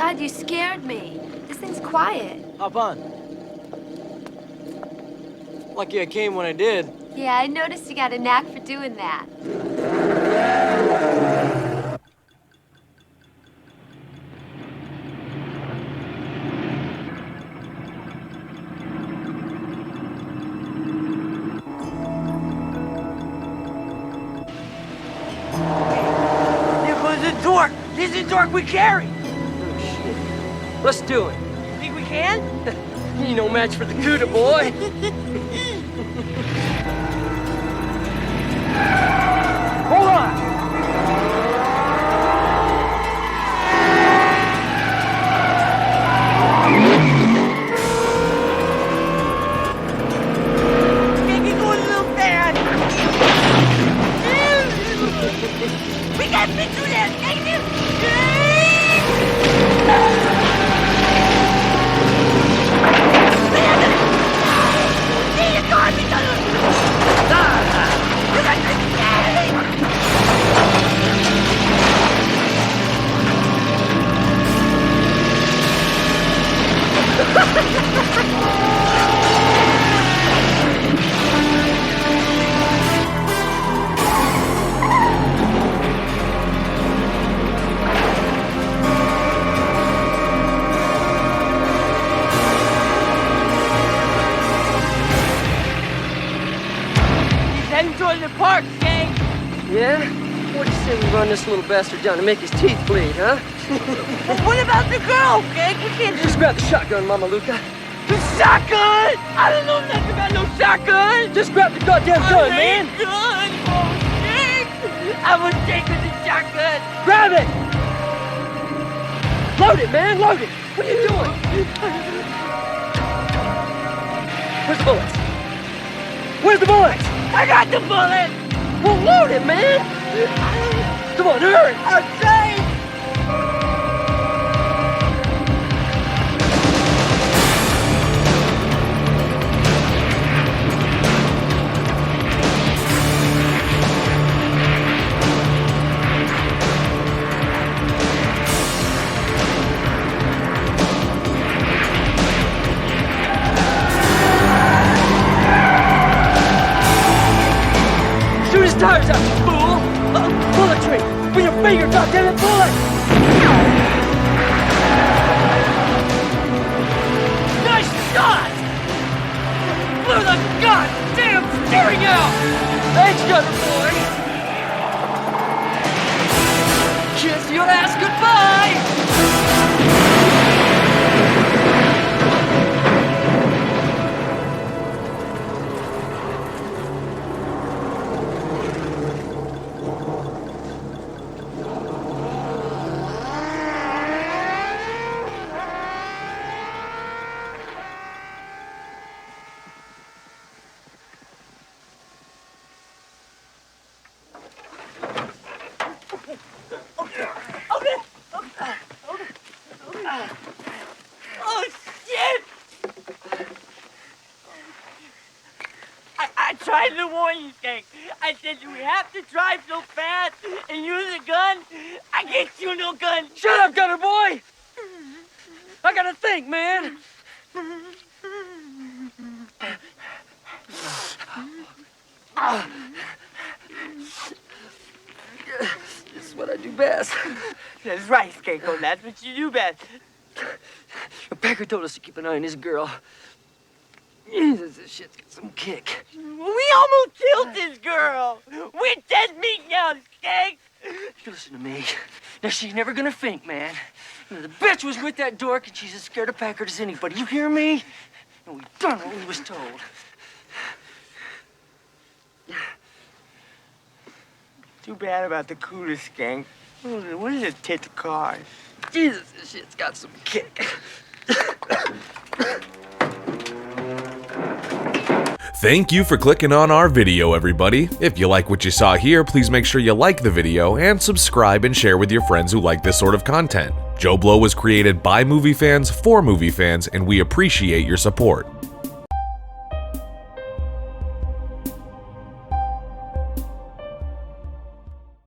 God, you scared me. This thing's quiet. Hop on. Lucky I came when I did. Yeah, I noticed you got a knack for doing that. This is the dork we carry! Oh, shit. Let's do it. You think we can? You no match for the Cuda, boy. Hold on! Make it go a little fast! We got fit through that! Thank you! Enjoy the park, gang! Yeah? What'd you say we run this little bastard down to make his teeth bleed, huh? But what about the girl, gang? We can't Just grab the shotgun, Mama Luca. The shotgun! I don't know nothing about no shotgun! Just grab the goddamn gun, man! Gun! Oh, shit! I would take with the shotgun! Grab it! Load it, man! Load it! What are you doing? Where's the bullets? Where's the bullets? I got the bullet! Well, load it, man! Come on, hurry! I'm trying! Shoot his tires out, you fool! Bullet tree! With your finger, goddammit, bullet! Nice shot! Blew the goddamn steering out! Thanks, Gunner boy! Kiss your ass goodbye! Oh, shit! I tried to warn you, Skank. I said you have to drive so fast and use a gun. I get you no gun. Shut up, Gunner boy! I gotta think, man! This is what I do best. That's right, Skanko. That's what you do best. Packer told us to keep an eye on this girl. Jesus, this shit's got some kick. We almost killed this girl. We're dead meat now, Skank. You listen to me. Now, she's never gonna faint, man. You know, the bitch was with that dork, and she's as scared of Packard as anybody. You hear me? And we done what we was told. Too bad about the cooler, Skank. What is a tit to cars? Jesus, this shit's got some kick. Thank you for clicking on our video, everybody. If you like what you saw here, please make sure you like the video and subscribe and share with your friends who like this sort of content. JoBlo was created by movie fans for movie fans, and we appreciate your support.